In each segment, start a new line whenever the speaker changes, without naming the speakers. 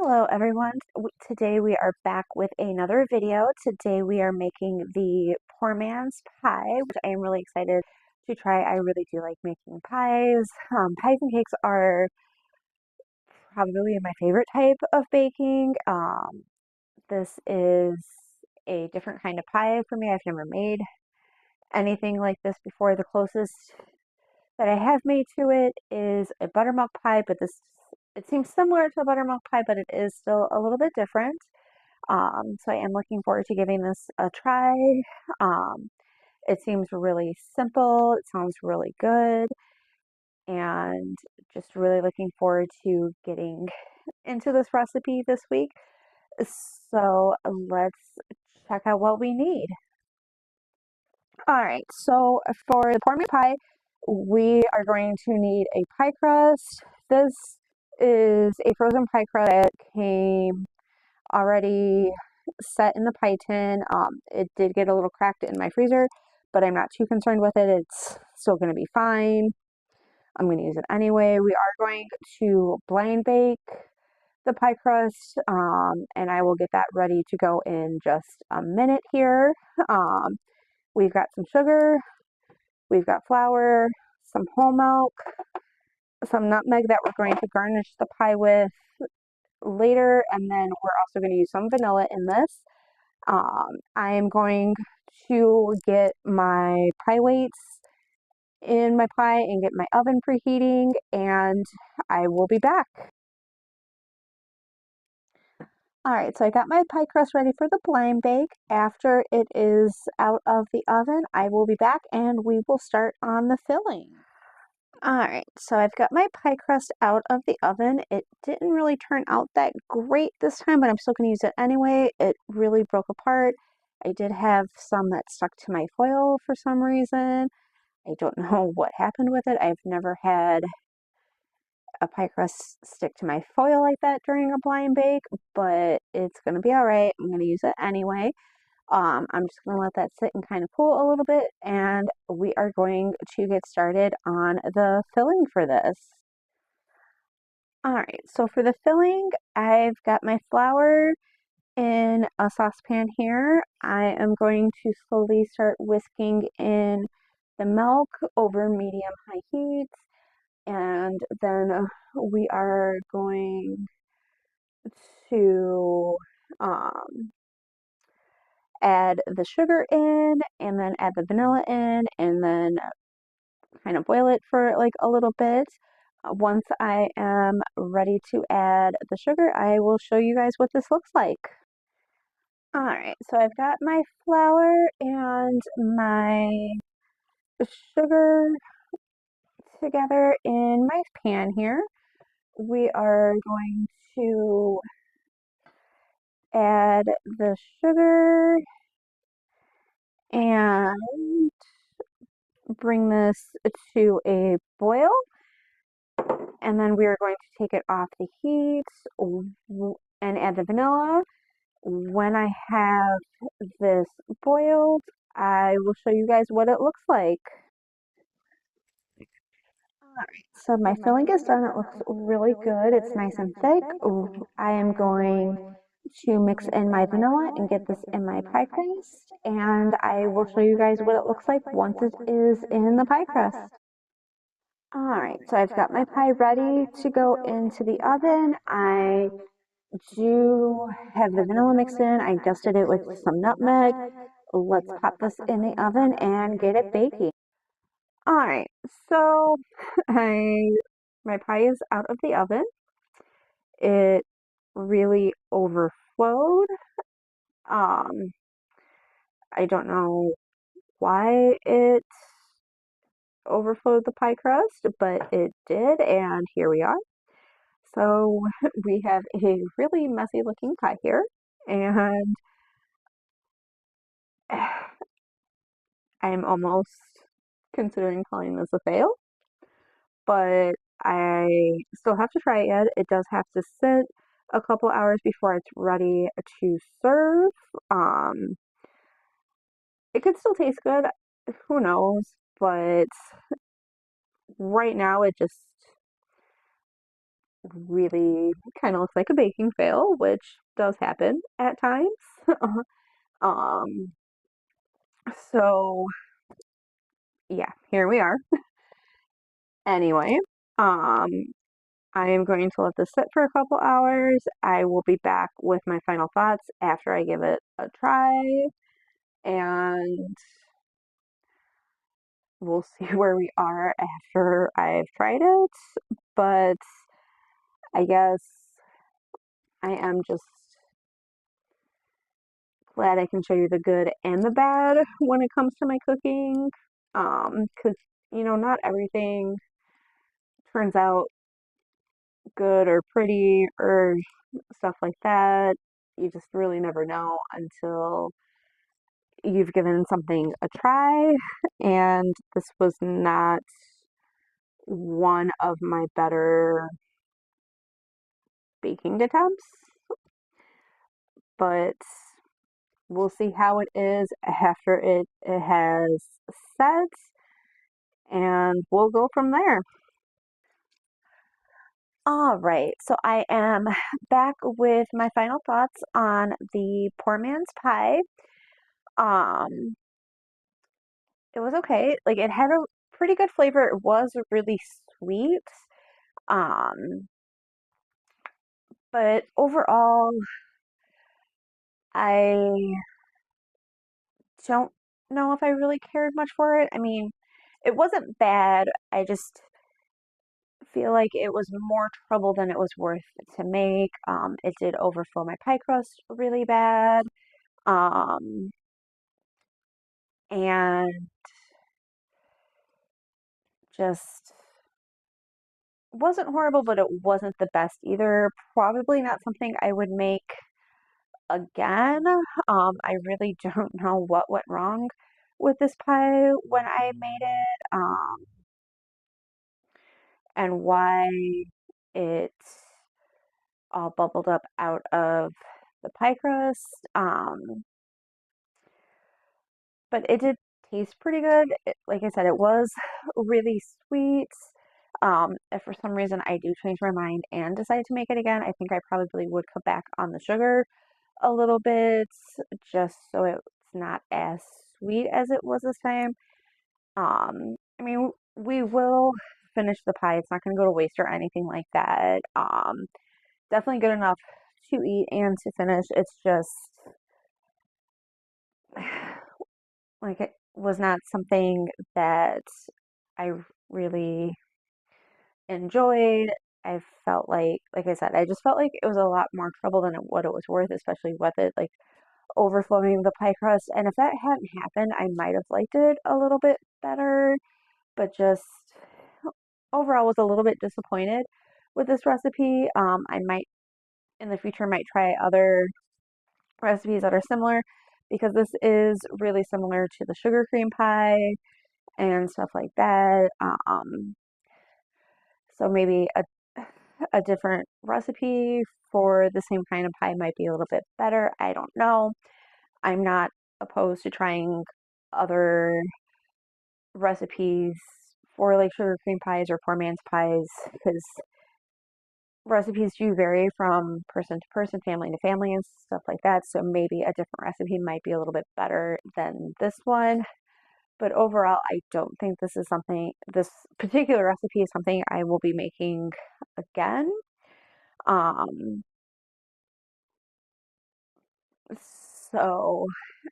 Hello everyone. Today we are back with another video. Today we are making the poor man's pie, which I am really excited to try. I really do like making pies. Pies and cakes are probably my favorite type of baking. This is a different kind of pie for me. I've never made anything like this before. The closest that I have made to it is a buttermilk pie, but it seems similar to a buttermilk pie, but it is still a little bit different. So I am looking forward to giving this a try. Um, it seems really simple. It sounds really good, and just really looking forward to getting into this recipe this week. So let's check out what we need. All right, so for the poor pie, we are going to need a pie crust. This is a frozen pie crust that came already set in the pie tin. It did get a little cracked in my freezer, but I'm not too concerned with it. It's still going to be fine. I'm going to use it anyway. We are going to blind bake the pie crust, and I will get that ready to go in just a minute here. We've got some sugar, we've got flour, some whole milk, some nutmeg that we're going to garnish the pie with later, and then we're also going to use some vanilla in this. I am going to get my pie weights in my pie and get my oven preheating, and I will be back. Alright, so I got my pie crust ready for the blind bake. After it is out of the oven, I will be back and we will start on the filling. Alright, so I've got my pie crust out of the oven. It didn't really turn out that great this time, but I'm still going to use it anyway. It really broke apart. I did have some that stuck to my foil for some reason. I don't know what happened with it. I've never had a pie crust stick to my foil like that during a blind bake, but it's going to be all right. I'm going to use it anyway. I'm just going to let that sit and kind of cool a little bit, and we are going to get started on the filling for this. All right, so for the filling, I've got my flour in a saucepan here. I am going to slowly start whisking in the milk over medium-high heat, and then we are going to add the sugar in, and then add the vanilla in, and then kind of boil it for like a little bit. Once I am ready to add the sugar, I will show you guys what this looks like. Alright, so I've got my flour and my sugar together in my pan here. We are going to add the sugar and bring this to a boil, and then we are going to take it off the heat and add the vanilla. When I have this boiled, I will show you guys what it looks like. Alright, so my filling is done. It looks really good. It's nice and thick. I am going to mix in my vanilla and get this in my pie crust, and I will show you guys what it looks like once it is in the pie crust. Alright, so I've got my pie ready to go into the oven. I do have the vanilla mixed in. I dusted it with some nutmeg. Let's pop this in the oven and get it baking. Alright, so my pie is out of the oven. It really overflowed. I don't know why it overflowed the pie crust, but it did, and here we are. So we have a really messy looking pie here, and I'm almost considering calling this a fail, but I still have to try it yet. It does have to sit a couple hours before it's ready to serve. It could still taste good, who knows, but right now it just really kind of looks like a baking fail, which does happen at times. um, so yeah, here we are. Anyway, um, I am going to let this sit for a couple hours. I will be back with my final thoughts after I give it a try, and we'll see where we are after I've tried it. But I guess I am just glad I can show you the good and the bad when it comes to my cooking. 'Cause not everything turns out good or pretty or stuff like that. You just really never know until you've given something a try. And this was not one of my better baking attempts, but we'll see how it is after it has set, and we'll go from there. All right, so I am back with my final thoughts on the poor man's pie. Um, it was okay. Like it had a pretty good flavor. It was really sweet. Um, but overall, I don't know if I really cared much for it. I mean, it wasn't bad. I just feel like it was more trouble than it was worth to make. It did overflow my pie crust really bad. Um, and just wasn't horrible, but it wasn't the best either. Probably not something I would make again. I really don't know what went wrong with this pie when I made it, and why it all bubbled up out of the pie crust. But it did taste pretty good. Like I said, it was really sweet. If for some reason I do change my mind and decide to make it again, I think I probably would cut back on the sugar a little bit just so it's not as sweet as it was this time. I mean, we will finish the pie. It's not going to go to waste or anything like that. Definitely good enough to eat and to finish. It's just like it was not something that I really enjoyed. I felt like I said, I just felt like it was a lot more trouble than what it was worth, especially with it like overflowing the pie crust. And if that hadn't happened, I might have liked it a little bit better, but just overall was a little bit disappointed with this recipe. I might in the future might try other recipes that are similar because this is really similar to the sugar cream pie and stuff like that. So maybe a different recipe for the same kind of pie might be a little bit better. I don't know. I'm not opposed to trying other recipes for like sugar cream pies or poor man's pies because recipes do vary from person to person, family to family, and stuff like that. So maybe a different recipe might be a little bit better than this one. But overall, I don't think this particular recipe is something I will be making again. Um, so,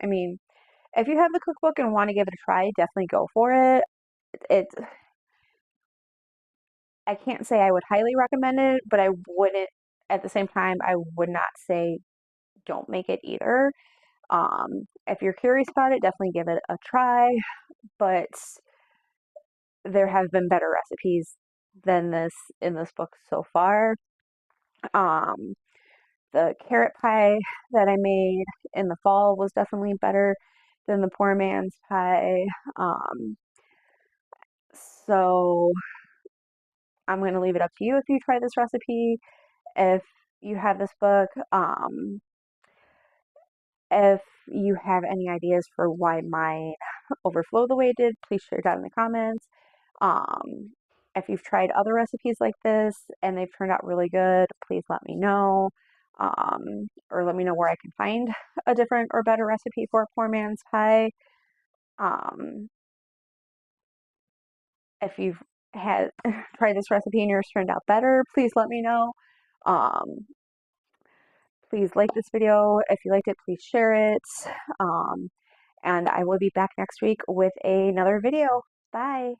I mean, if you have the cookbook and want to give it a try, definitely go for it. It, I can't say I would highly recommend it, but I wouldn't, at the same time, I would not say don't make it either. If you're curious about it, definitely give it a try, but there have been better recipes than this in this book so far. Um, the carrot pie that I made in the fall was definitely better than the poor man's pie. Um, so I'm going to leave it up to you if you try this recipe, if you have this book. If you have any ideas for why mine overflow the way it did, please share down in the comments. Um, If you've tried other recipes like this and they've turned out really good, please let me know. Or let me know where I can find a different or better recipe for a poor man's pie. Um, if you've had tried this recipe and yours turned out better, please let me know. Um, please like this video. If you liked it, please share it. Um, and I will be back next week with another video. Bye.